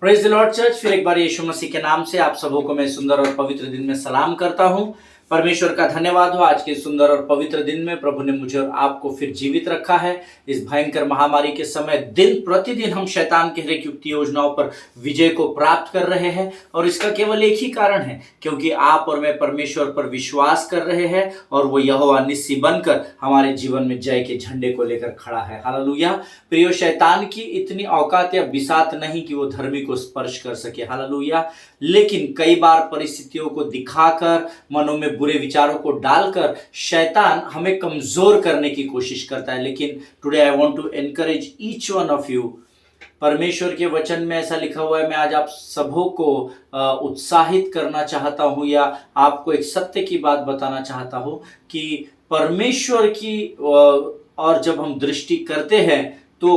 Praise the Lord church. फिर एक बार यीशु मसीह के नाम से आप सबों को मैं सुंदर और पवित्र दिन में सलाम करता हूं। परमेश्वर का धन्यवाद हो, आज के सुंदर और पवित्र दिन में प्रभु ने मुझे और आपको फिर जीवित रखा है। इस भयंकर महामारी के समय दिन प्रतिदिन हम शैतान के हर एक युक्ति योजनाओं पर विजय को प्राप्त कर रहे हैं, और इसका केवल एक ही कारण है, क्योंकि आप और मैं परमेश्वर पर विश्वास कर रहे हैं, और वो यहोवा निस्सी बनकर हमारे जीवन में जय के झंडे को लेकर खड़ा है। हालेलुया। प्रियो, शैतान की इतनी औकात या बिसात नहीं कि वो धर्मी को स्पर्श कर सके। हालेलुया। लेकिन कई बार परिस्थितियों को दिखाकर, मनों में बुरे विचारों को डालकर शैतान हमें कमजोर करने की कोशिश करता है। लेकिन today I want to encourage each one of you. परमेश्वर के वचन में ऐसा लिखा हुआ है, मैं आज आप सबों को उत्साहित करना चाहता हूं, या आपको एक सत्य की बात बताना चाहता हूं कि परमेश्वर की और जब हम दृष्टि करते हैं तो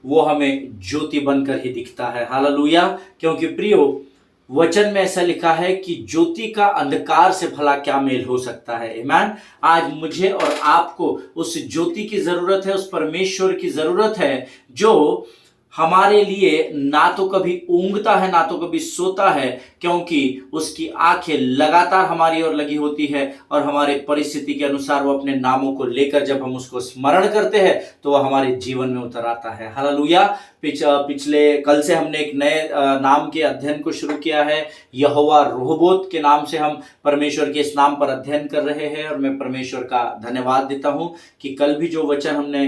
वो हमें ज्योति बनकर ही दिखता है। हालेलुया। क्योंकि प्रियो, वचन में ऐसा लिखा है कि ज्योति का अंधकार से भला क्या मेल हो सकता है। आमीन। आज मुझे और आपको उस ज्योति की जरूरत है, उस परमेश्वर की जरूरत है जो हमारे लिए ना तो कभी ऊँघता है ना तो कभी सोता है, क्योंकि उसकी आंखें लगातार हमारी ओर लगी होती है, और हमारे परिस्थिति के अनुसार वो अपने नामों को लेकर जब हम उसको स्मरण करते हैं तो वह हमारे जीवन में उतर आता है। हालेलुया। पिछले कल से हमने एक नए नाम के अध्ययन को शुरू किया है। यहोवा रोहबोत के नाम से हम परमेश्वर के इस नाम पर अध्ययन कर रहे हैं, और मैं परमेश्वर का धन्यवाद देता हूं कि कल भी जो वचन हमने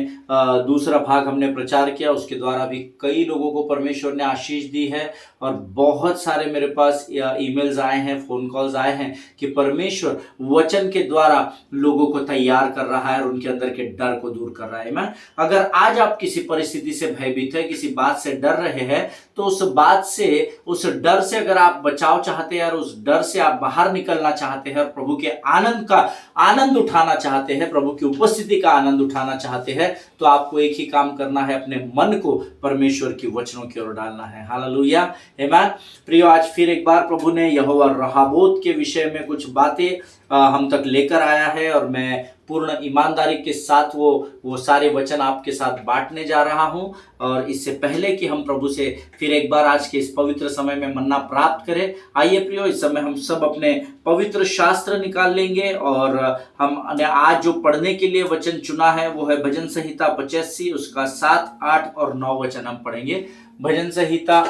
दूसरा भाग हमने प्रचार किया, उसके द्वारा भी कई लोगों को परमेश्वर ने आशीष दी है, और बहुत सारे मेरे पास ईमेल्स आए हैं, फोन कॉल्स आए हैं कि परमेश्वर वचन के द्वारा लोगों को तैयार कर रहा है और उनके अंदर के डर को दूर कर रहा है। मैं अगर आज आप किसी परिस्थिति से भयभीत है, किसी बात से डर रहे हैं, तो उस बात से, उस डर से अगर आप बचाव चाहते हैं और उस डर से आप बाहर निकलना चाहते हैं और प्रभु के आनंद का आनंद उठाना चाहते हैं, प्रभु की उपस्थिति का आनंद उठाना चाहते हैं, तो आपको एक ही काम करना है, अपने मन को परमेश्वर की वचनों की ओर डालना है। हालेलुया। आमीन। प्रियो, आज फिर एक बार प्रभु ने यहोवा रहाबोत के विषय में कुछ बातें हम तक लेकर आया है, और मैं पूर्ण ईमानदारी के साथ वो सारे वचन आपके साथ बांटने जा रहा हूं। और इससे पहले कि हम प्रभु से फिर एक बार आज के इस पवित्र समय में मन्ना प्राप्त करें, आइए प्रियो, इस समय हम सब अपने पवित्र शास्त्र निकाल लेंगे, और हमने आज जो पढ़ने के लिए वचन चुना है वो है भजन संहिता 85, उसका 7, 8 और 9 वचन हम पढ़ेंगे। भजन संहिता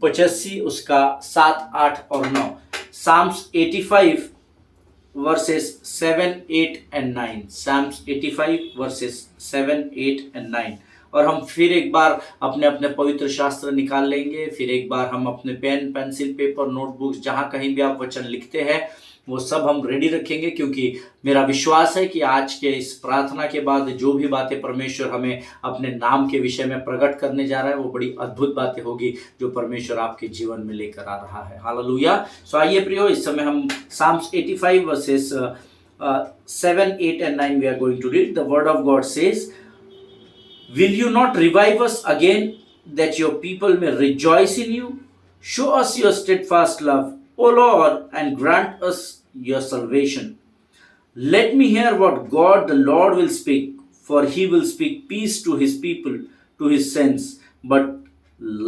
85 उसका 7, 8 और 9। Psalms 85 verses 7, 8 and 9। Psalms 85 verses 7, 8 and 9। और हम फिर एक बार अपने अपने पवित्र शास्त्र निकाल लेंगे। फिर एक बार हम अपने पेन, पेंसिल, पेपर, नोटबुक्स, जहां कहीं भी आप वचन लिखते हैं वो सब हम रेडी रखेंगे, क्योंकि मेरा विश्वास है कि आज के इस प्रार्थना के बाद जो भी बातें परमेश्वर हमें अपने नाम के विषय में प्रकट करने जा रहा है वो बड़ी अद्भुत बातें होगी जो परमेश्वर आपके जीवन में लेकर आ रहा है। हालेलुया। सो आइए प्रियो, इस समय हम Psalms 85 verses 7, 8 and 9 we are going to read. The word of God says, "Will you not revive us again, that your people may rejoice in you? Show us your steadfast love, O Lord, and grant us your salvation. Let me hear what God the Lord will speak, for he will speak peace to his people, to his saints, but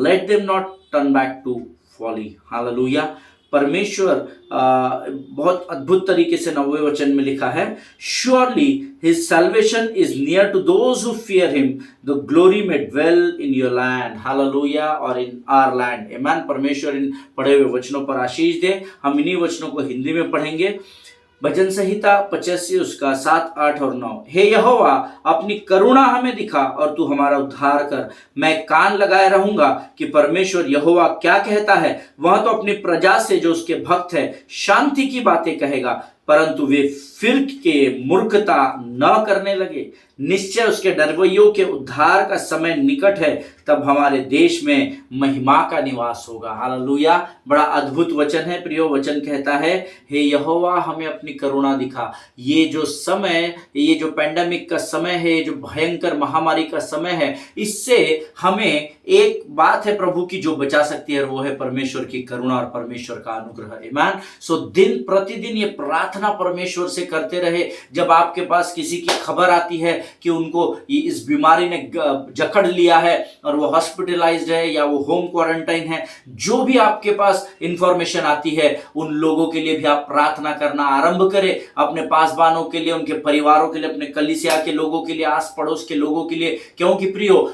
let them not turn back to folly." Hallelujah. परमेश्वर बहुत अद्भुत तरीके से 9वें वचन में लिखा है, "Surely his salvation is near to those who fear him. The glory may dwell in your land." Hallelujah. और in our land. Amen. परमेश्वर इन पढ़े हुए वचनों पर आशीष दे। हम इन्हीं वचनों को हिंदी में पढ़ेंगे। भजन संहिता 85 उसका 7, 8 और 9। हे यहोवा, अपनी करुणा हमें दिखा और तू हमारा उद्धार कर। मैं कान लगाए रहूंगा कि परमेश्वर यहोवा क्या कहता है। वह तो अपनी प्रजा से जो उसके भक्त है शांति की बातें कहेगा, परंतु वे फिर के मूर्खता न करने लगे। निश्चय उसके डरवैयों के उद्धार का समय निकट है, तब हमारे देश में महिमा का निवास होगा। हालेलुया। बड़ा अद्भुत वचन है प्रियो। वचन कहता है, हे यहोवा, हमें अपनी करुणा दिखा। ये जो समय, ये जो पैंडेमिक का समय है, जो भयंकर महामारी का समय है, इससे हमें एक बात है प्रभु की जो बचा सकती है, वो है परमेश्वर की करुणा और परमेश्वर का अनुग्रह। आमीन। सो दिन प्रतिदिन ये प्रार्थना परमेश्वर से करते रहे। जब आपके पास किसी की खबर आती है कि उनको इस बीमारी ने जकड़ लिया है और और वो हॉस्पिटलाइज्ड है या वो होम क्वारंटाइन है, जो भी आपके पास इंफॉर्मेशन आती है उन लोगों के लिए भी आप प्रार्थना करना आरंभ करें, अपने पासवानों के लिए, उनके परिवारों के लिए, अपने कलीसिया के लोगों के लिए, आस पड़ोस के लोगों के लिए, क्योंकि प्रियो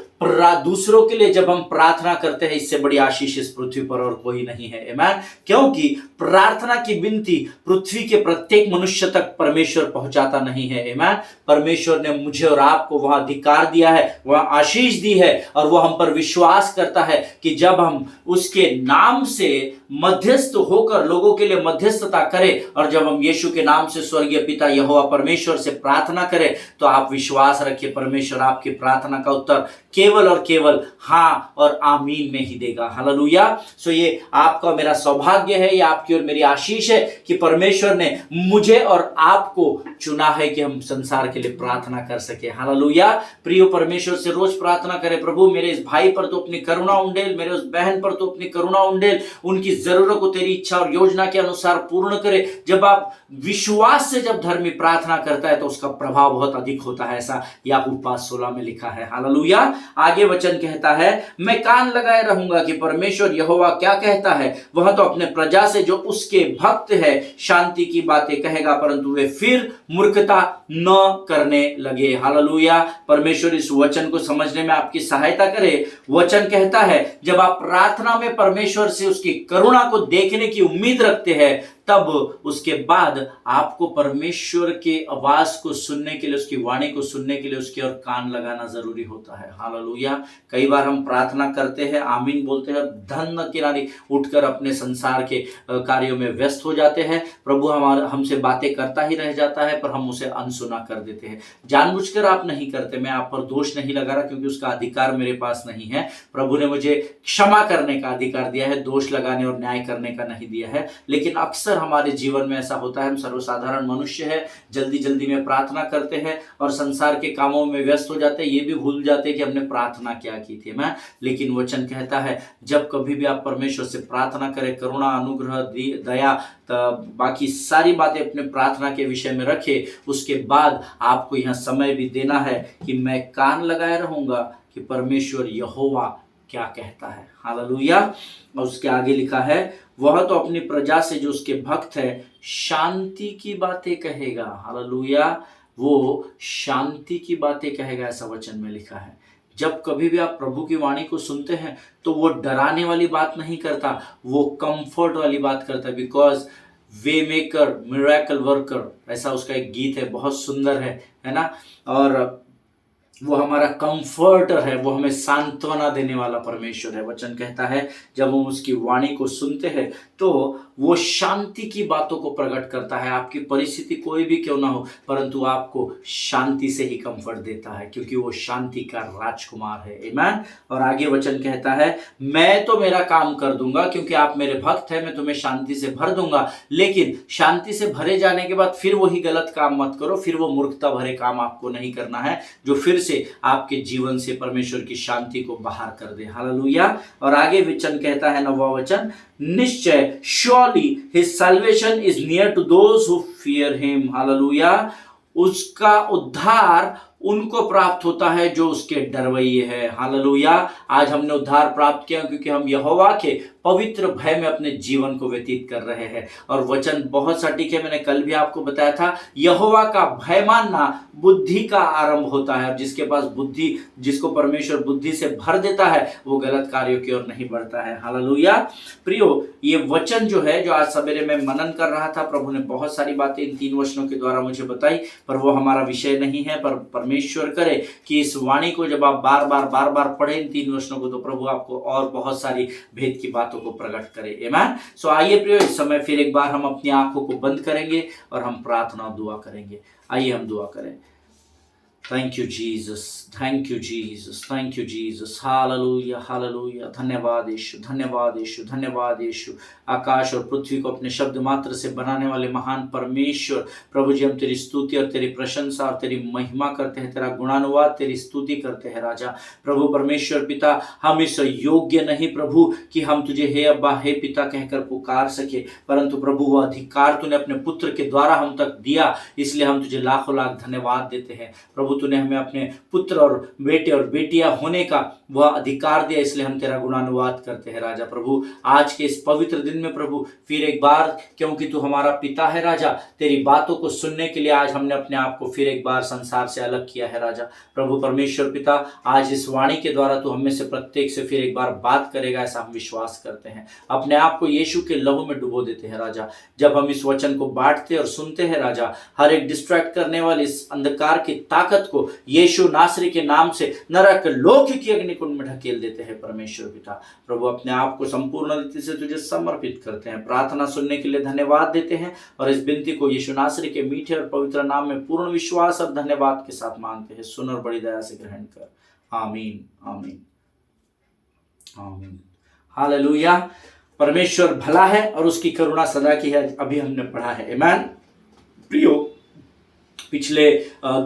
दूसरों के लिए जब हम प्रार्थना करते हैं इससे बड़ी आशीष इस पृथ्वी पर और कोई नहीं है। आमीन। क्योंकि प्रार्थना की विनती पृथ्वी के प्रत्येक मनुष्य तक परमेश्वर पहुंचाता नहीं है। आमीन। परमेश्वर ने मुझे और आपको वह अधिकार दिया है, वह आशीष दी है, और वह हम पर विश्वास करता है कि जब हम उसके नाम से मध्यस्थ होकर लोगों के लिए मध्यस्थता करें, और जब हम यीशु के नाम से स्वर्गीय पिता यहोवा परमेश्वर से प्रार्थना करें, तो आप विश्वास रखिए परमेश्वर आपकी प्रार्थना का उत्तर केवल और केवल हाँ और आमीन में ही देगा। हालेलुया। सो ये आपका मेरा सौभाग्य है, ये आपकी और मेरी आशीष है कि परमेश्वर ने मुझे और आपको चुना है कि हम संसार के लिए प्रार्थना कर सके। हालेलुया। प्रियो परमेश्वर से रोज प्रार्थना करें, प्रभु मेरे इस भाई पर तो अपनी करुणा उंडेल, मेरे उस बहन पर तो अपनी करुणा उंडेल, उनकी जरूरत को तेरी इच्छा और योजना के अनुसार पूर्ण करे। जब आप विश्वास से जब धर्मी प्रार्थना करता है तो उसका प्रभाव बहुत अधिक होता है, ऐसा याकूब 5:16 में लिखा है। हालेलुया। आगे वचन कहता है, मैं कान लगाए रहूंगा कि परमेश्वर यहोवा क्या कहता है। वह तो अपने प्रजा से जो उसके भक्त है शांति की बातें कहेगा, परंतु वे फिर मूर्खता न करने लगे। हालेलुया। परमेश्वर इस वचन को समझने में आपकी सहायता करे। वचन कहता है जब आप प्रार्थना में परमेश्वर से उसकी करुणा को देखने की उम्मीद रखते हैं, तब उसके बाद आपको परमेश्वर के आवाज को सुनने के लिए, उसकी वाणी को सुनने के लिए उसकी ओर कान लगाना जरूरी होता है। हालेलुया। कई बार हम प्रार्थना करते हैं, आमीन बोलते हैं, धन किनारे उठकर अपने संसार के कार्यों में व्यस्त हो जाते हैं। प्रभु हमसे बातें करता ही रह जाता है, पर हम उसे अनसुना कर देते हैं। जानबूझकर आप नहीं करते, मैं आप पर दोष नहीं लगा रहा, क्योंकि उसका अधिकार मेरे पास नहीं है। प्रभु ने मुझे क्षमा करने का अधिकार दिया है, दोष लगाने और न्याय करने का नहीं दिया है। लेकिन अक्सर हमारे जीवन में ऐसा होता है, हम सर्वसाधारण मनुष्य हैं, जल्दी जल्दी में प्रार्थना करते हैं और संसार के कामों में व्यस्त हो जाते हैं, ये भी भूल जाते हैं कि हमने प्रार्थना क्या की थी। मैं लेकिन वचन कहता है जब कभी भी आप परमेश्वर से प्रार्थना करें, करुणा, अनुग्रह, दया, बाकी सारी बातें अपने प्रार्थना के विषय में रखें, उसके बाद आपको यहां समय भी देना है कि मैं कान लगाए रहूंगा कि परमेश्वर यहोवा क्या कहता है। हालेलुया। और उसके आगे लिखा है, वह तो अपनी प्रजा से जो उसके भक्त है शांति की बातें कहेगा। हालेलुया। वो शांति की बातें कहेगा, ऐसा वचन में लिखा है। जब कभी भी आप प्रभु की वाणी को सुनते हैं तो वो डराने वाली बात नहीं करता, वो कंफर्ट वाली बात करता है। Because way maker miracle worker, ऐसा उसका एक गीत है, बहुत सुंदर है ना। और वो हमारा कंफर्टर है, वो हमें सांत्वना देने वाला परमेश्वर है। वचन कहता है जब हम उसकी वाणी को सुनते हैं तो वो शांति की बातों को प्रकट करता है। आपकी परिस्थिति कोई भी क्यों ना हो, परंतु आपको शांति से ही कंफर्ट देता है, क्योंकि वो शांति का राजकुमार है। आमीन। और आगे वचन कहता है, मैं तो मेरा काम कर दूंगा, क्योंकि आप मेरे भक्त हैं, मैं तुम्हें शांति से भर दूंगा। लेकिन शांति से भरे जाने के बाद फिर वही गलत काम मत करो, फिर वो मूर्खता भरे काम आपको नहीं करना है, जो फिर से आपके जीवन से परमेश्वर की शांति को बाहर कर दे। हालेलुया। और आगे वचन कहता है, 9वां वचन, निश्चय surely his salvation is near to those who fear him। Hallelujah. उसका उद्धार उनको प्राप्त होता है जो उसके डरवैये है। हालेलुया। आज हमने उद्धार प्राप्त किया क्योंकि हम यहोवा के पवित्र भय में अपने जीवन को व्यतीत कर रहे हैं। और वचन बहुत सटीक है, मैंने कल भी आपको बताया था, यहोवा का भय मानना बुद्धि का आरंभ होता है। जिसके पास बुद्धि, जिसको परमेश्वर बुद्धि से भर देता है, वो गलत कार्यों की ओर नहीं बढ़ता है। हालेलुया। प्रियो, ये वचन जो है, जो आज सवेरे मैं मनन कर रहा था, प्रभु ने बहुत सारी बातें इन 3 वचनों के द्वारा मुझे बताई, पर वो हमारा विषय नहीं है। पर परमेश्वर करे कि इस वाणी को जब आप बार बार पढ़े इन 3 वचनों को, तो प्रभु आपको और बहुत सारी भेद की बातों को प्रकट करे। आमीन। सो आइए प्रियो, इस समय फिर एक बार हम अपनी आंखों को बंद करेंगे और हम प्रार्थना दुआ करेंगे। आइए हम दुआ करें। Thank you Jesus, thank you Jesus, thank you Jesus. Hallelujah, hallelujah. धन्यवाद यीशु, धन्यवाद यीशु, धन्यवाद यीशु। आकाश और पृथ्वी को अपने शब्द मात्र से बनाने वाले महान परमेश्वर, प्रभु जी हम तेरी स्तुति और तेरी प्रशंसा और तेरी महिमा करते हैं, तेरा गुणानुवाद, तेरी स्तुति करते हैं राजा। प्रभु परमेश्वर पिता, हम इस योग्य नहीं प्रभु कि हम तुझे हे अब्बा, हे पिता कहकर पुकार सके, परंतु प्रभु वह अधिकार तूने अपने पुत्र के द्वारा हम तक दिया, इसलिए हम तुझे लाखों लाख धन्यवाद देते हैं। प्रभु तूने हमें अपने पुत्र और बेटे और बेटियां होने का वह अधिकार दिया, इसलिए हम तेरा गुणानुवाद करते हैं राजा। प्रभु आज के इस पवित्र दिन में प्रभु फिर एक बार, क्योंकि तू हमारा पिता है राजा, तेरी बातों को सुनने के लिए आज हमने अपने आप को फिर एक बार संसार से अलग किया है राजा। प्रभु परमेश्वर पिता, आज इस वाणी के द्वारा तू हमें से प्रत्येक से फिर एक बार बात करेगा, ऐसा हम विश्वास करते हैं। अपने आप को यीशु के लहू में डुबो देते हैं राजा। जब हम इस वचन को बांटते और सुनते हैं राजा, हर एक डिस्ट्रैक्ट करने वाली इस अंधकार की ताकत को यीशु नासरी के नाम से नरक लोक की अग्निकुंड में ढकेल देते हैं परमेश्वर पिता। प्रभु अपने आप को संपूर्ण रीति से तुझे समर्पित करते हैं, प्रार्थना सुनने के लिए धन्यवाद देते हैं और इस विनती को यीशु नासरी के मीठे और पवित्र नाम में पूर्ण विश्वास और धन्यवाद के साथ मांगते हैं। सुन और बड़ी दया से ग्रहण कर। आमीन आमीन आमीन। हालेलुया। परमेश्वर भला है और उसकी करुणा सदा की है, अभी हमने पढ़ा है। आमीन। प्रियो, पिछले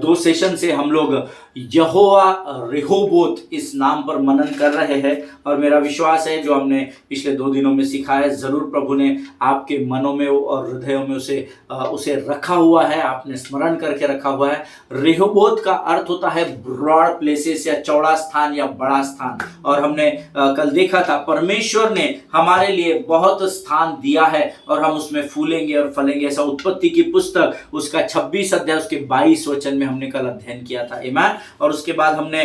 2 सेशन से हम लोग यहोवा रेहोबोत इस नाम पर मनन कर रहे हैं और मेरा विश्वास है जो हमने पिछले 2 दिनों में सीखा है, जरूर प्रभु ने आपके मनों में और हृदयों में उसे रखा हुआ है, आपने स्मरण करके रखा हुआ है। रेहोबोत का अर्थ होता है ब्रॉड प्लेसेस या चौड़ा स्थान या बड़ा स्थान। और हमने कल देखा था परमेश्वर ने हमारे लिए बहुत स्थान दिया है और हम उसमें फूलेंगे और फलेंगे। ऐसा उत्पत्ति की पुस्तक उसका 26 अध्याय उसके 22 वचन में हमने कल अध्ययन किया था। आमीन। और उसके बाद हमने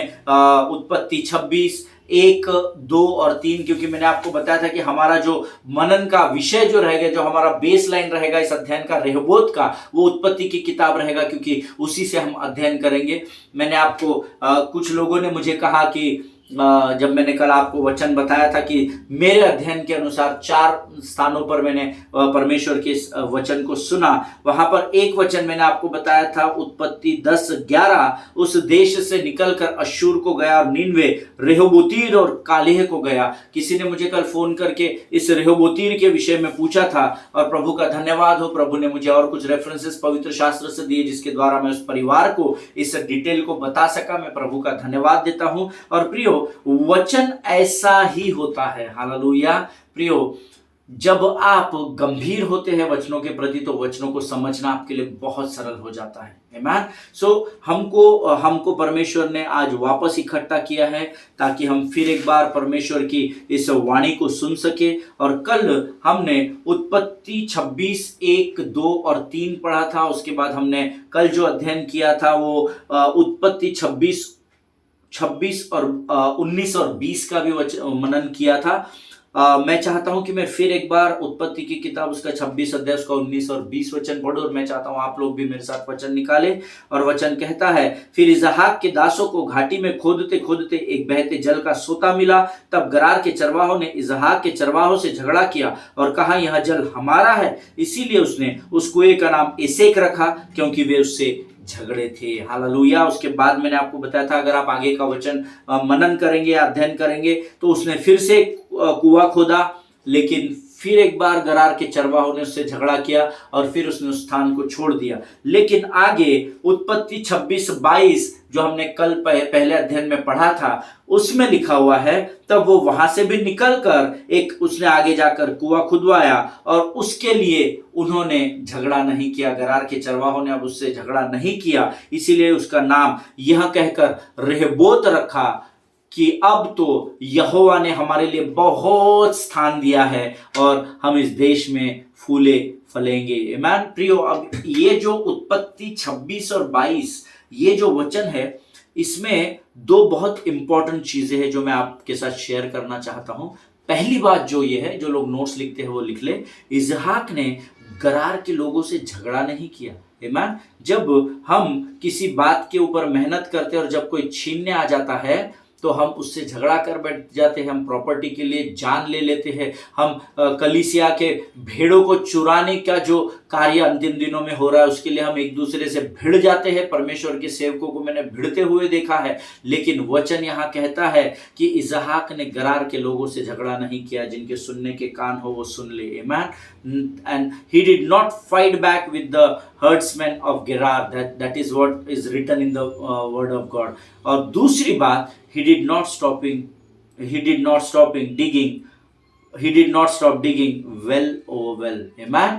उत्पत्ति 26 1, 2 और 3, क्योंकि मैंने आपको बताया था कि हमारा जो मनन का विषय जो रहेगा, जो हमारा बेस लाइन रहेगा इस अध्ययन का रेहोबोत का, वो उत्पत्ति की किताब रहेगा, क्योंकि उसी से हम अध्ययन करेंगे। मैंने आपको कुछ लोगों ने मुझे कहा कि जब मैंने कल आपको वचन बताया था कि मेरे अध्ययन के अनुसार 4 स्थानों पर मैंने परमेश्वर के इस वचन को सुना। वहां पर एक वचन मैंने आपको बताया था उत्पत्ति 10:11, उस देश से निकलकर अश्शूर को गया और नीनवे, रेहोबोतीर और कालेह को गया। किसी ने मुझे कल फोन करके इस रेहोबोतीर के विषय में पूछा था और प्रभु का धन्यवाद हो, प्रभु ने मुझे और कुछ रेफरेंसेस पवित्र शास्त्र से दिए जिसके द्वारा मैं उस परिवार को इस डिटेल को बता सका। मैं प्रभु का धन्यवाद देता हूं। और प्रियो, वचन ऐसा ही होता है। हालेलुया। प्रियो, जब आप गंभीर होते हैं वचनों के प्रति तो वचनों को समझना आपके लिए बहुत सरल हो जाता है। आमीन। सो हमको परमेश्वर ने आज वापस इकट्ठा किया है ताकि हम फिर एक बार परमेश्वर की इस वाणी को सुन सके। और कल हमने उत्पत्ति 26 1, 2 और 3 पढ़ा था। उसके बाद हमने कल जो अध्ययन किया था वो उत्पत्ति 26 और 19 और 20 का भी मनन किया था। मैं चाहता हूं कि मैं फिर एक बार उत्पत्ति की किताब उसका 26 अध्याय उसका 19 और 20 वचन पढ़ूं और मैं चाहता हूं आप लोग भी मेरे साथ वचन निकालें। और वचन कहता है, फिर इसहाक के दासों को घाटी में खोदते खोदते एक बहते जल का सोता मिला। तब गरार के चरवाहों ने इसहाक के चरवाहों से झगड़ा किया और कहा, यह जल हमारा है। इसीलिए उसने उस कुएं का नाम एसेक रखा, क्योंकि वे उससे झगड़े थे। हालेलुया। उसके बाद मैंने आपको बताया था अगर आप आगे का वचन मनन करेंगे, अध्ययन करेंगे, तो उसने फिर से कुआं खोदा, लेकिन फिर एक बार गरार के चरवाहों ने उससे झगड़ा किया और फिर उसने उस स्थान को छोड़ दिया। लेकिन आगे उत्पत्ति 26-22 जो हमने कल पहले अध्ययन में पढ़ा था उसमें लिखा हुआ है, तब वो वहां से भी निकलकर उसने आगे जाकर कुआं खुदवाया और उसके लिए उन्होंने झगड़ा नहीं किया। गरार के चरवाहों ने अब उससे झगड़ा नहीं किया, इसीलिए उसका नाम यह कहकर रेहोबोत रखा कि अब तो यहोवा ने हमारे लिए बहुत स्थान दिया है और हम इस देश में फूले फलेंगे। आमीन। प्रियो, अब ये जो उत्पत्ति 26 और 22 ये जो वचन है, इसमें 2 बहुत इंपॉर्टेंट चीजें हैं जो मैं आपके साथ शेयर करना चाहता हूं। पहली बात जो ये है, जो लोग नोट्स लिखते हैं वो लिख ले, इसहाक ने गरार के लोगों से झगड़ा नहीं किया। आमीन। जब हम किसी बात के ऊपर मेहनत करते हैं और जब कोई छीनने आ जाता है तो हम उससे झगड़ा कर बैठ जाते हैं, हम प्रॉपर्टी के लिए जान ले लेते हैं, हम कलीसिया के भेड़ों को चुराने का जो कार्य अंतिम दिनों में हो रहा है उसके लिए हम एक दूसरे से भिड़ जाते हैं। परमेश्वर के सेवकों को मैंने भिड़ते हुए देखा है, लेकिन वचन यहाँ कहता है कि इसहाक ने गरार के लोगों से झगड़ा नहीं किया। जिनके सुनने के कान हो वो सुन ले। आमीन। And he did not fight back with the herdsmen of Gerar. That is what is written in the word of God. और दूसरी बात, he did not stop digging well over well. Amen.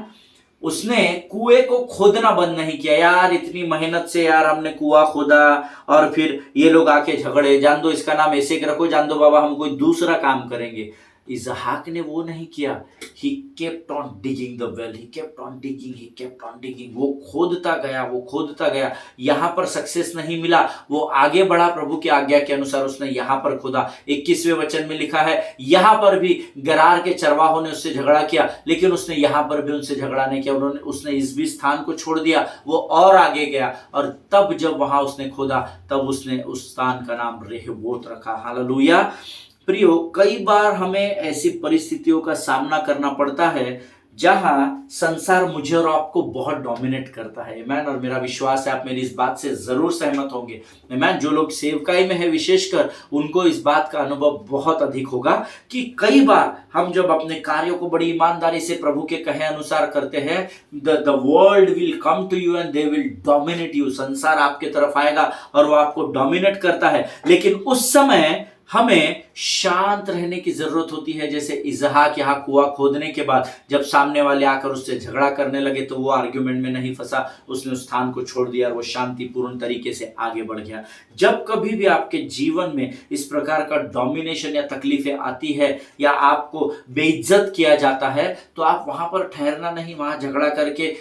उसने कुएं को खोदना बंद नहीं किया। यार इतनी मेहनत से यार हमने कुआं खोदा और फिर ये लोग आके झगड़े, जान दो इसका नाम ऐसे रखो, जान दो बाबा हम कोई दूसरा काम करेंगे। इसहाक ने वो नहीं किया। He kept on digging the well, he kept on digging, he kept on digging. वो खोदता गया, वो खोदता गया। यहां पर सक्सेस नहीं मिला, वो आगे बढ़ा, प्रभु की आज्ञा के अनुसार उसने यहां पर खोदा। 21वें वचन में लिखा है, यहां पर भी गरार के चरवाहों ने उससे झगड़ा किया, लेकिन उसने यहां पर भी उनसे झगड़ा नहीं किया। उसने इस भी स्थान को छोड़ दिया, वो और आगे गया, और तब जब वहां उसने खोदा तब उसने उस स्थान का नाम रेहोबोत रखा। हालेलुया। प्रियो, कई बार हमें ऐसी परिस्थितियों का सामना करना पड़ता है जहां संसार मुझे और आपको बहुत डोमिनेट करता है। आमीन। और मेरा विश्वास है आप मेरी इस बात से जरूर सहमत होंगे। आमीन। जो लोग सेवकाई में है विशेषकर, उनको इस बात का अनुभव बहुत अधिक होगा कि कई बार हम जब अपने कार्यों को बड़ी ईमानदारी से प्रभु के कहे अनुसार करते हैं, the world will come to you and they will dominate you. संसार आपके तरफ आएगा और वो आपको डोमिनेट करता है, लेकिन उस समय हमें शांत रहने की जरूरत होती है। जैसे इसहाक यहाँ कुआं खोदने के बाद जब सामने वाले आकर उससे झगड़ा करने लगे तो वो आर्ग्यूमेंट में नहीं फंसा, उसने उस स्थान को छोड़ दिया और वो शांतिपूर्ण तरीके से आगे बढ़ गया। जब कभी भी आपके जीवन में इस प्रकार का डोमिनेशन या तकलीफें आती है या आपको बेइज्जत किया जाता है, तो आप वहां पर ठहरना नहीं, वहां झगड़ा करके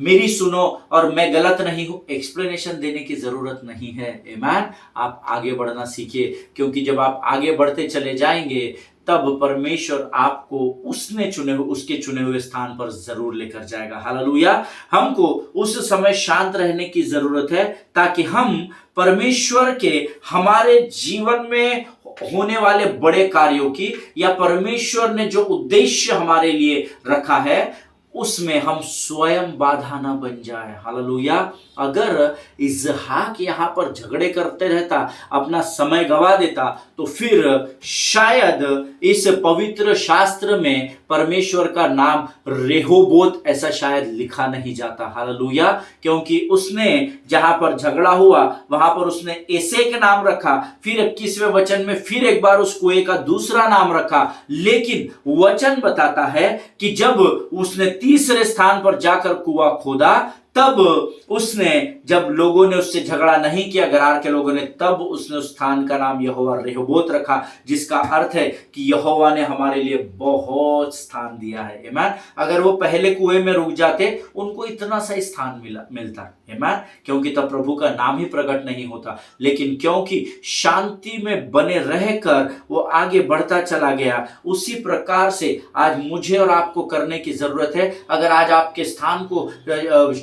मेरी सुनो और मैं गलत नहीं हूं, एक्सप्लेनेशन देने की जरूरत नहीं है। आमीन। आप आगे बढ़ना सीखिए, क्योंकि जब आप आगे बढ़ते चले जाएंगे तब परमेश्वर आपको उसके चुने हुए स्थान पर जरूर लेकर जाएगा। हालेलुया। हमको उस समय शांत रहने की जरूरत है ताकि हम परमेश्वर के हमारे जीवन में होने वाले बड़े कार्यों की या परमेश्वर ने जो उद्देश्य हमारे लिए रखा है उसमें हम स्वयं बाधा ना बन जाए। हालेलुया। अगर इसहाक यहां पर झगड़े करते रहता, अपना समय गवा देता, तो फिर शायद इस पवित्र शास्त्र में परमेश्वर का नाम रेहोबोत ऐसा शायद लिखा नहीं जाता। हालेलुया। क्योंकि उसने जहां पर झगड़ा हुआ वहां पर उसने एसेक नाम रखा, फिर 21वें वचन में फिर एक बार उस कुएं का दूसरा नाम रखा। लेकिन वचन बताता है कि जब उसने तीसरे स्थान पर जाकर कुआं खोदा, तब उसने, जब लोगों ने उससे झगड़ा नहीं किया, गरार के लोगों ने, तब उसने उस स्थान का नाम यहोवा रेहोबोत रखा, जिसका अर्थ है कि यहोवा ने हमारे लिए बहुत स्थान दिया है। आमीन। अगर वो पहले कुएं में रुक जाते, उनको इतना सा स्थान मिलता। आमीन। क्योंकि तब प्रभु का नाम ही प्रकट नहीं होता, लेकिन क्योंकि शांति में बने रहकर वो आगे बढ़ता चला गया, उसी प्रकार से आज मुझे और आपको करने की जरूरत है। अगर आज आपके स्थान को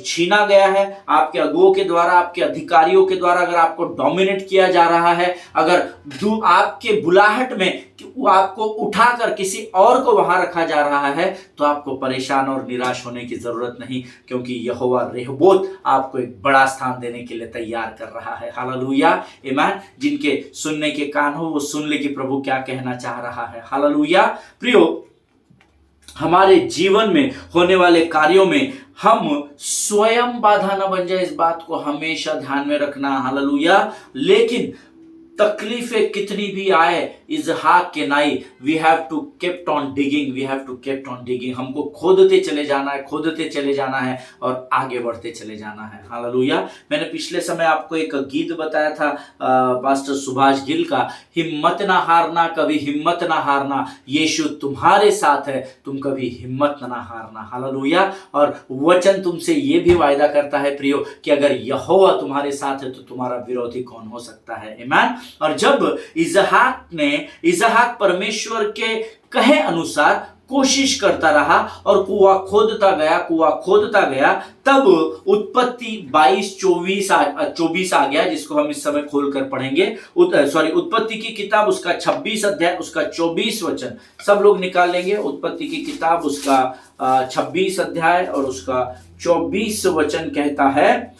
छीना गया है, आपके अगुओं के द्वारा, आपके अधिकारियों के द्वारा अगर आपको डोमिनेट किया जा रहा है, अगर आपके बुलाहट में वो आपको उठाकर किसी और को वहां रखा जा रहा है, तो आपको परेशान और निराश होने की जरूरत नहीं, क्योंकि यहोवा रेहोबोत आपको एक बड़ा स्थान देने के लिए तैयार कर रहा है। हालेलुया। आमीन। जिनके सुनने के कान हो वो सुन ले कि प्रभु क्या कहना चाह रहा है। हालेलुया। प्रियो, हमारे जीवन में होने वाले कार्यों में हम स्वयं बाधा न बन जाए, इस बात को हमेशा ध्यान में रखना। हालेलुया। लेकिन तकलीफें कितनी भी आए, इसहाक के नाई, we have to kept on digging, we have to kept on digging. हमको खोदते चले जाना है, खोदते चले जाना है और आगे बढ़ते चले जाना है। हालेलुया। मैंने पिछले समय आपको एक गीत बताया था पास्टर सुभाष गिल का, हिम्मत ना हारना, कभी हिम्मत ना हारना, यीशु तुम्हारे साथ है, तुम कभी हिम्मत ना हारना। हालेलुया। और वचन तुमसे ये भी वायदा करता है प्रियो कि अगर यहोवा तुम्हारे साथ है तो तुम्हारा विरोधी कौन हो सकता है। आमीन। और जब इसहाक परमेश्वर के कहे अनुसार कोशिश करता रहा और कुआं खोदता गया, तब उत्पत्ति 22-24 आ गया, जिसको हम इस समय खोलकर पढ़ेंगे। उत्पत्ति की किताब उसका 26 अध्याय उसका 24 वचन, सब लोग निकाल लेंगे। उत्पत्ति की किताब उसका 26 अध्याय और उसका 24 वचन कहता है,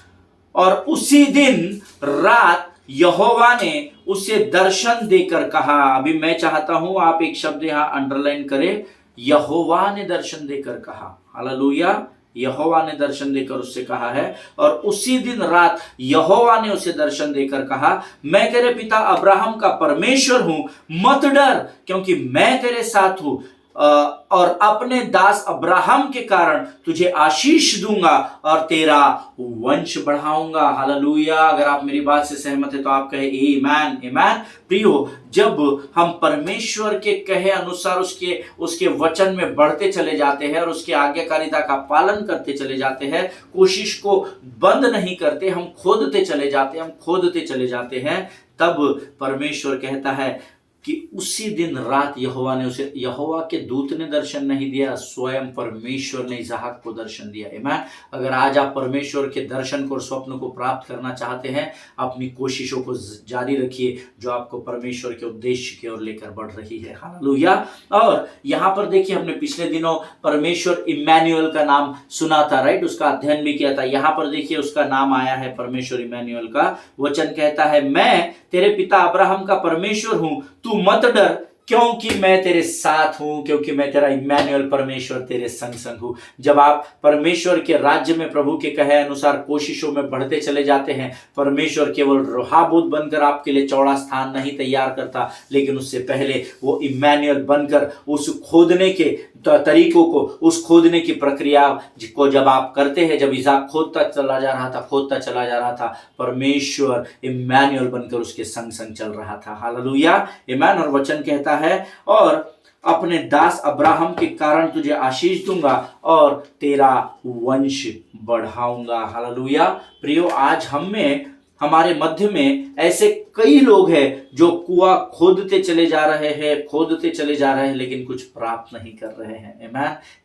और उसी दिन रात यहोवा ने उसे दर्शन देकर कहा। अभी मैं चाहता हूं आप एक शब्द यहां अंडरलाइन करें, यहोवा ने दर्शन देकर कहा। हालेलुया। यहोवा ने दर्शन देकर उससे कहा है, और उसी दिन रात यहोवा ने उसे दर्शन देकर कहा, मैं तेरे पिता अब्राहम का परमेश्वर हूं, मत डर, क्योंकि मैं तेरे साथ हूं। और अपने दास अब्राहम के कारण तुझे आशीष दूंगा और तेरा वंश बढ़ाऊंगा। हालेलुया। अगर आप मेरी बात से सहमत है तो आप कहे आमीन आमीन। प्रियो, जब हम परमेश्वर के कहे अनुसार उसके वचन में बढ़ते चले जाते हैं और उसकी आज्ञाकारिता का पालन करते चले जाते हैं, कोशिश को बंद नहीं करते, हम खोदते चले जाते हैं, तब परमेश्वर कहता है कि उसी दिन रात यहोवा के दूत ने दर्शन नहीं दिया, स्वयं परमेश्वर ने इसहाक को दर्शन दिया। आमीन। अगर आज आप परमेश्वर के दर्शन को और स्वप्न को प्राप्त करना चाहते हैं, अपनी कोशिशों को जारी रखिए जो आपको परमेश्वर के उद्देश्य की ओर लेकर बढ़ रही है। हालेलुया। और यहाँ पर देखिए, हमने पिछले दिनों परमेश्वर इम्मानुएल का नाम सुना था, राइट, उसका अध्ययन भी किया था। यहाँ पर देखिए उसका नाम आया है परमेश्वर इम्मानुएल का। वचन कहता है, मैं तेरे पिता अब्राहम का परमेश्वर हूं, तू मत डर, क्योंकि मैं तेरे साथ हूं, क्योंकि मैं तेरा इम्मानुएल परमेश्वर तेरे संग संग हूं। जब आप परमेश्वर के राज्य में प्रभु के कहे अनुसार कोशिशों में बढ़ते चले जाते हैं, परमेश्वर केवल राहबोत बनकर आपके लिए चौड़ा स्थान नहीं तैयार करता, लेकिन उससे पहले वो इम्मानुएल बनकर उस खोदने के तरीकों को, उस खोदने की प्रक्रिया को जब आप करते हैं, जब इसहाक खोदता चला जा रहा था, परमेश्वर इम्मानुएल बनकर उसके संग संग चल रहा था। हालेलुया आमीन। और वचन कहता है, और अपने दास अब्राहम के कारण तुझे आशीष दूंगा और तेरा वंश बढ़ाऊंगा। हालेलुया। प्रियो, आज हमारे मध्य में ऐसे कई लोग हैं जो कुआं खोदते चले जा रहे हैं, लेकिन कुछ प्राप्त नहीं कर रहे हैं।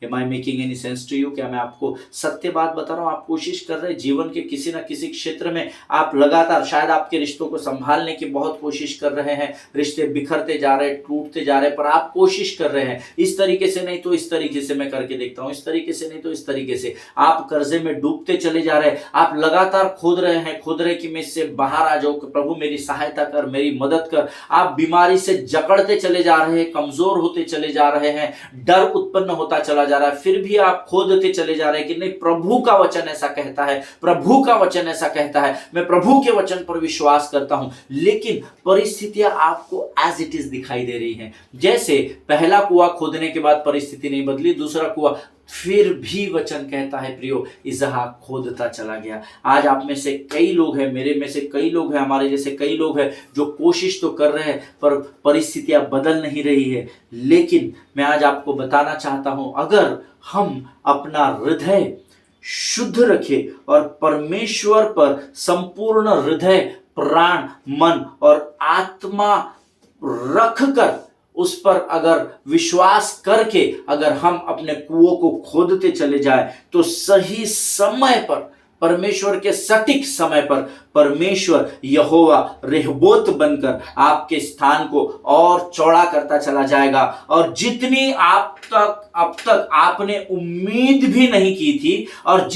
Am I making any sense to you? क्या मैं आपको सत्य बात बता रहा हूं? आप कोशिश कर रहे हैं जीवन के किसी ना किसी क्षेत्र में, आप लगातार, शायद आपके रिश्तों को संभालने की बहुत कोशिश कर रहे हैं, रिश्ते बिखरते जा रहे हैं, टूटते जा रहे हैं, पर आप कोशिश कर रहे हैं इस तरीके से नहीं तो इस तरीके से मैं करके देखता हूं, इस तरीके से नहीं तो इस तरीके से। आप कर्जे में डूबते चले जा रहे हैं, आप लगातार खोद रहे कि मैं इससे बाहर आ जाऊं, प्रभु मेरी सहायता कर, मेरी मदद कर। आप बीमारी से जकड़ते चले जा रहे हैं, कमजोर होते चले जा रहे हैं, डर उत्पन्न होता चला जा रहा है, फिर भी आप खोदते चले जा रहे हैं कि नहीं, प्रभु का वचन ऐसा कहता है, प्रभु का वचन ऐसा कहता है, मैं प्रभु के वचन पर विश्वास करता हूं। लेकिन परिस्थितियां आपको एज इट इज दिखाई दे रही हैं। जैसे पहला कुआं खोदने के बाद परिस्थिति नहीं बदली, दूसरा कुआं, फिर भी वचन कहता है प्रियो, इसहाक खोदता चला गया। आज आप में से कई लोग हैं, मेरे में से कई लोग हैं, हमारे जैसे कई लोग हैं जो कोशिश तो कर रहे हैं पर परिस्थितियां बदल नहीं रही है। लेकिन मैं आज आपको बताना चाहता हूं, अगर हम अपना हृदय शुद्ध रखें और परमेश्वर पर संपूर्ण हृदय, प्राण, मन और आत्मा रख कर, उस पर अगर विश्वास करके अगर हम अपने कुओं को खोदते चले जाए, तो सही समय पर, परमेश्वर के सटीक समय पर, परमेश्वर यहोवा रेहबोत बनकर आपके स्थान को और चौड़ा करता चला जाएगा। और जितनी अब तक आपने उम्मीद भी नहीं की थी, और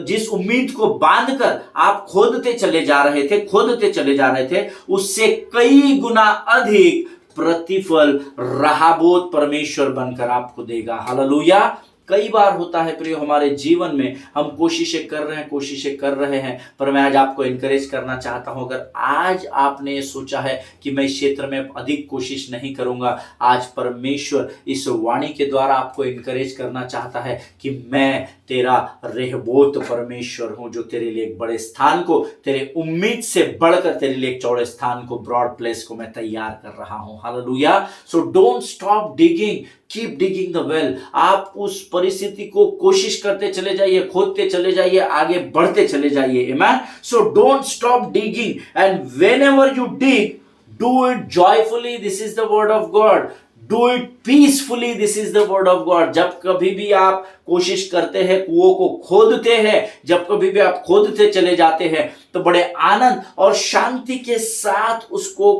जिस उम्मीद को बांधकर आप खोदते चले जा रहे थे, उससे कई गुना अधिक प्रतिफल राहबोत परमेश्वर बनकर आपको देगा। हालेलुया। कई बार होता है प्रियो, हमारे जीवन में हम कोशिशें कर रहे हैं, पर मैं आज आपको एनकरेज करना चाहता हूं, अगर आज आपने ये सोचा है कि मैं इस क्षेत्र में अधिक कोशिश नहीं करूंगा, आज परमेश्वर इस वाणी के द्वारा आपको एनकरेज करना चाहता है कि मैं तेरा रेहबोत परमेश्वर हूं, जो तेरे लिए एक बड़े स्थान को, तेरे उम्मीद से बढ़कर तेरे लिए एक चौड़े स्थान को, ब्रॉड प्लेस को मैं तैयार कर रहा हूं। Hallelujah. So don't stop digging, keep digging the well. आप उस परिस्थिति को कोशिश करते चले जाइए, खोदते चले जाइए, आगे बढ़ते चले जाइए। Amen. So don't stop digging, and whenever you dig, do it joyfully, this is the word of God. Do it peacefully, this is the word of God. जब कभी भी आप कोशिश करते हैं, कुओं को खोदते हैं, जब कभी भी आप खोदते चले जाते हैं, तो बड़े आनंद और शांति के साथ उसको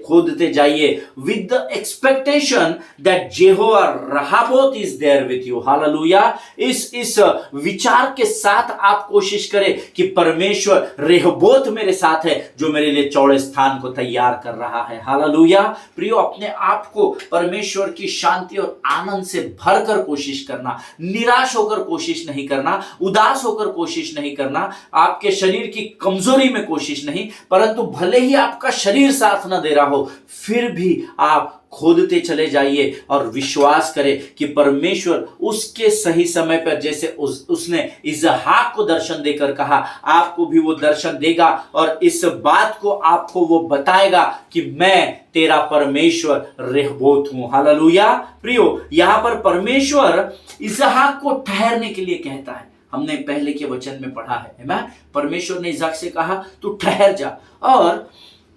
खोदते जाइए, with the expectation that Jehovah Rehoboth is there with you. Hallelujah. इस विचार के साथ आप कोशिश करें कि परमेश्वर रेहबोत मेरे साथ है, जो मेरे लिए चौड़े स्थान को तैयार कर रहा है। हालेलुया। प्रियो, अपने आप को परमेश्वर की शांति और आनंद से भरकर कोशिश करना, निराश होकर कोशिश नहीं करना, उदास होकर कोशिश नहीं करना, आपके शरीर की कमजोरी में कोशिश नहीं, परंतु भले ही आपका शरीर साथ न दे रहा हो, फिर भी आप खोदते चले जाइए और विश्वास करें कि परमेश्वर उसके सही समय पर, जैसे उसने इसहाक को दर्शन देकर कहा, आपको भी वो दर्शन देगा और इस बात को आपको वो बताएगा कि मैं तेरा परमेश्वर रेहबोत हूं। हालेलुया। प्रियो, यहां पर परमेश्वर इसहाक को ठहरने के लिए कहता है। हमने पहले के वचन में पढ़ा है ना, परमेश्वर ने इसहाक से कहा तू ठहर जा। और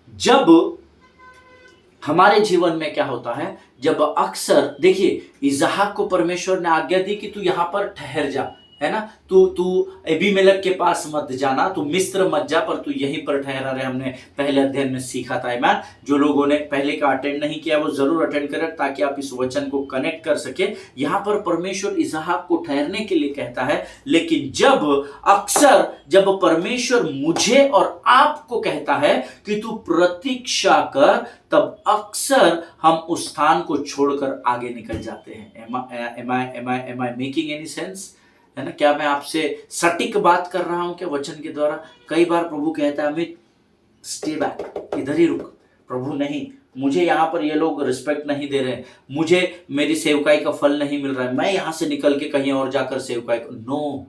जब हमारे जीवन में क्या होता है, जब अक्सर देखिए इसहाक को परमेश्वर ने आज्ञा दी कि तू यहां पर ठहर जा, है ना, तू अबीमेलेक के पास मत जाना, तू मिस्र मत जा, पर तू यहीं पर ठहरा रहे। हमने पहले अध्ययन में सीखा था। मैं जो लोगों ने पहले का अटेंड नहीं किया वो जरूर अटेंड करें ताकि आप इस वचन को कनेक्ट कर सके। यहां पर परमेश्वर इसहाक को ठहरने के लिए कहता है, लेकिन जब परमेश्वर मुझे और आपको कहता है कि तू प्रतीक्षा कर, तब अक्सर हम उस स्थान को छोड़कर आगे निकल जाते हैं। Am I making any sense? है ना, क्या मैं आपसे सटीक बात कर रहा हूं क्या वचन के द्वारा? कई बार प्रभु कहता है अमित स्टे बैक, इधर ही रुक। प्रभु नहीं, मुझे यहाँ पर ये लोग रिस्पेक्ट नहीं दे रहे, मुझे मेरी सेवकाई का फल नहीं मिल रहा है, मैं यहाँ से निकल के कहीं और जाकर सेवकाई। No,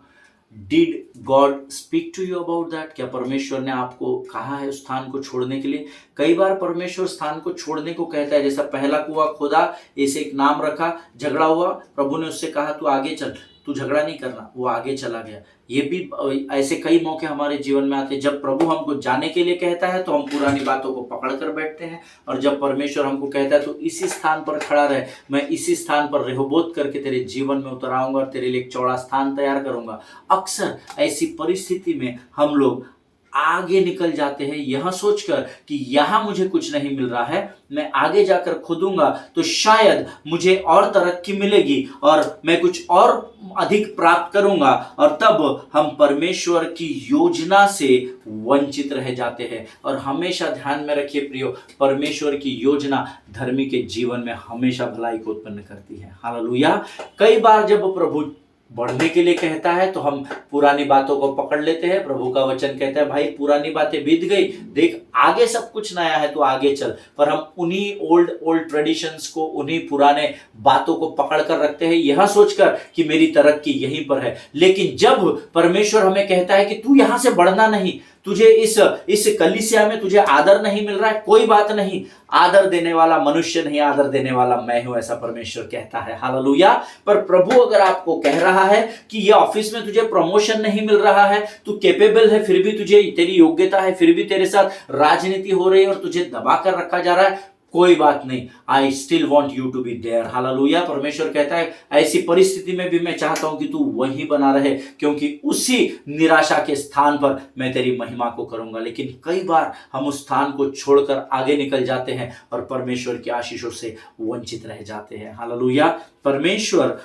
did God speak to you about that? क्या परमेश्वर ने आपको कहा है उस स्थान को छोड़ने के लिए? कई बार परमेश्वर स्थान को छोड़ने को कहता है। जैसा पहला कुआं खोदा, इसे एक नाम रखा, झगड़ा हुआ, प्रभु ने उससे कहा तू आगे चल, तू झगड़ा नहीं करना, वो आगे चला गया। ये भी ऐसे कई मौके हमारे जीवन में आते हैं जब प्रभु हमको जाने के लिए कहता है तो हम पुरानी बातों को पकड़ कर बैठते हैं, और जब परमेश्वर हमको कहता है तो इसी स्थान पर खड़ा रहे, मैं इसी स्थान पर रेहोबोत करके तेरे जीवन में उतर आऊंगा और तेरे लिए एक चौड़ा स्थान तैयार करूंगा। अक्सर ऐसी परिस्थिति में हम लोग आगे निकल जाते हैं यह सोचकर कि यहां मुझे कुछ नहीं मिल रहा है, मैं आगे जाकर खोदूंगा तो शायद मुझे और तरक्की मिलेगी और मैं कुछ और अधिक प्राप्त करूंगा, और तब हम परमेश्वर की योजना से वंचित रह जाते हैं। और हमेशा ध्यान में रखिए प्रियो, परमेश्वर की योजना धर्मी के जीवन में हमेशा भलाई को उत्पन्न करती है। हालेलुया। कई बार जब प्रभु बढ़ने के लिए कहता है तो हम पुरानी बातों को पकड़ लेते हैं। प्रभु का वचन कहता है भाई पुरानी बातें बीत गई, देख आगे सब कुछ नया है, तो आगे चल। पर हम उन्हीं ओल्ड ट्रेडिशंस को, उन्हीं पुराने बातों को पकड़ कर रखते हैं, यह सोचकर कि मेरी तरक्की यहीं पर है। लेकिन जब परमेश्वर हमें कहता है कि तू यहां से बढ़ना नहीं, तुझे इस कलीसिया में तुझे आदर नहीं मिल रहा है, कोई बात नहीं, आदर देने वाला मनुष्य नहीं, आदर देने वाला मैं हूं, ऐसा परमेश्वर कहता है। हालेलुया। पर प्रभु अगर आपको कह रहा है कि ये ऑफिस में तुझे प्रमोशन नहीं मिल रहा है, तू कैपेबल है, फिर भी तुझे, तेरी योग्यता है, फिर भी तेरे साथ राजनीति हो रही है और तुझे दबा कर रखा जा रहा है, कोई बात नहीं, I still want you to be there. Hallelujah. परमेश्वर कहता है ऐसी परिस्थिति में भी मैं चाहता हूं कि तू वहीं बना रहे, क्योंकि उसी निराशा के स्थान पर मैं तेरी महिमा को करूंगा। लेकिन कई बार हम उस स्थान को छोड़कर आगे निकल जाते हैं और परमेश्वर की आशीषों से वंचित रह जाते हैं। हालेलुया। परमेश्वर,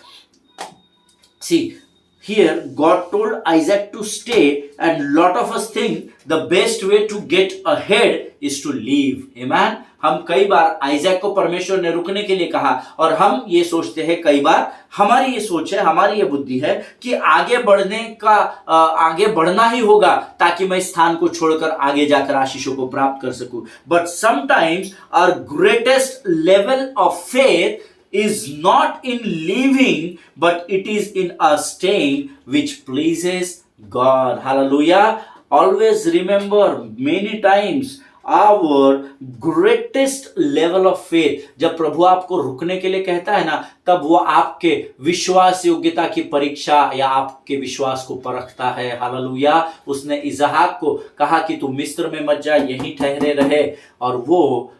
सी here God told Isaac to stay, and lot of us think the best way to get ahead is to leave. Amen. हम कई बार आइजैक को परमेश्वर ने रुकने के लिए कहा और हम ये सोचते हैं, कई बार हमारी ये सोच है, हमारी ये बुद्धि है कि आगे बढ़ना ही होगा ताकि मैं स्थान को छोड़कर आगे जाकर आशीषों को प्राप्त कर सकूं। But sometimes our greatest level of faith is not in leaving, but it is in us staying, which pleases God. Hallelujah. Always remember, many times our greatest level of faith, जब प्रभु आपको रुकने के लिए कहता है ना, तब वो आपके विश्वास योग्यता की परीक्षा या आपके विश्वास को परखता है। हालेलुया। उसने इसहाक को कहा कि तू मिस्र में मत जा, यहीं ठहरे रहे, और वो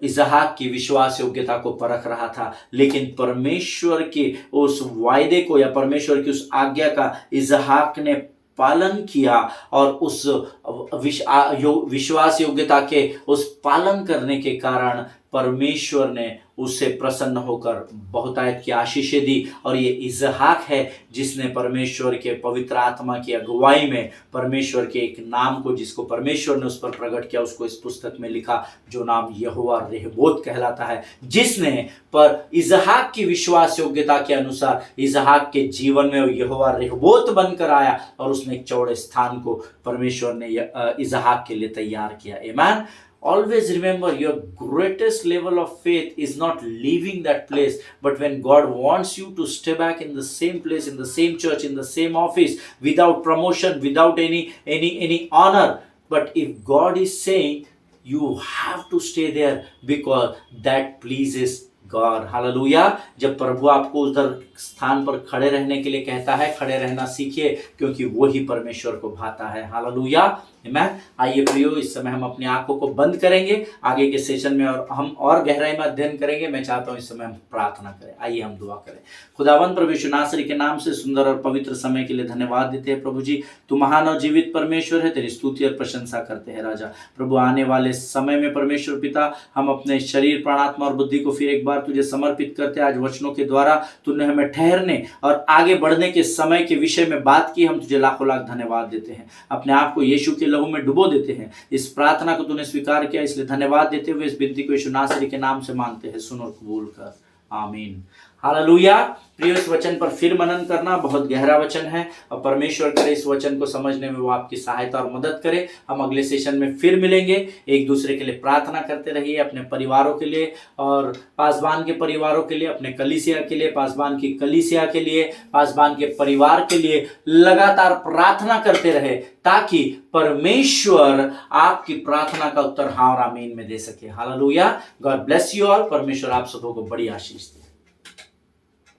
इसहाक की विश्वास योग्यता को परख रहा था। लेकिन परमेश्वर के उस वायदे को या परमेश्वर की उस आज्ञा का इसहाक ने पालन किया, और उस विश्वास योग्यता के उस पालन करने के कारण परमेश्वर ने उससे प्रसन्न होकर बहुतायत की आशीषें दी। और ये इसहाक है जिसने परमेश्वर के पवित्र आत्मा की अगुवाई में परमेश्वर के एक नाम को, जिसको परमेश्वर ने उस पर प्रकट किया, उसको इस पुस्तक में लिखा, जो नाम यहोवा रेहबोत कहलाता है, जिसने पर इसहाक की विश्वास योग्यता के अनुसार इसहाक के जीवन में यहोवा रेहबोत बनकर आया और उसने एक चौड़े स्थान को परमेश्वर ने इसहाक के लिए तैयार किया। आमीन। always remember your greatest level of faith is not leaving that place, but when God wants you to stay back in the same place, in the same church, in the same office, without promotion, without any honor, but if God is saying you have to stay there because that pleases God, hallelujah. जब प्रभु आपको उधर स्थान पर खड़े रहने के लिए कहता है, खड़े रहना सीखिए, क्योंकि वही परमेश्वर को भाता है। हालेलुया, आमीन। आइए प्रियो, इस समय हम अपनी आंखों को बंद करेंगे, आगे के सेशन में और हम और गहराई में अध्ययन करेंगे। मैं चाहता हूं इस समय हम प्रार्थना करें। आइए हम दुआ करें। खुदावंद प्रभु यीशु नासरी के नाम से सुंदर और पवित्र समय के लिए धन्यवाद देते हैं प्रभु जी। तू महान और जीवित परमेश्वर है, तेरी स्तुति और प्रशंसा करते हैं राजा। प्रभु आने वाले समय में परमेश्वर पिता, हम अपने शरीर, प्राणात्मा और बुद्धि को फिर एक बार तुझे समर्पित करते हैं। आज वचनों के द्वारा तूने हमें ठहरने और आगे बढ़ने के समय के विषय में बात की, हम तुझे लाखों लाख धन्यवाद देते हैं। अपने आप को यीशु के लहू में डुबो देते हैं। इस प्रार्थना को तूने स्वीकार किया, इसलिए धन्यवाद देते हुए इस विनती को यीशु नासरी के नाम से मांगते हैं, सुन और कबूल कर, आमीन। हालेलुया। प्रिय, इस वचन पर फिर मनन करना, बहुत गहरा वचन है और परमेश्वर करे इस वचन को समझने में वो आपकी सहायता और मदद करे। हम अगले सेशन में फिर मिलेंगे। एक दूसरे के लिए प्रार्थना करते रहिए, अपने परिवारों के लिए और पासबान के परिवारों के लिए, अपने कलीसिया के लिए, पासबान की कलीसिया के लिए, पासबान के परिवार के लिए लगातार प्रार्थना करते रहे, ताकि परमेश्वर आपकी प्रार्थना का उत्तर हाँ और आमीन में दे सके। Hallelujah. God bless you all. परमेश्वर आप सबों को बड़ी आशीष दे।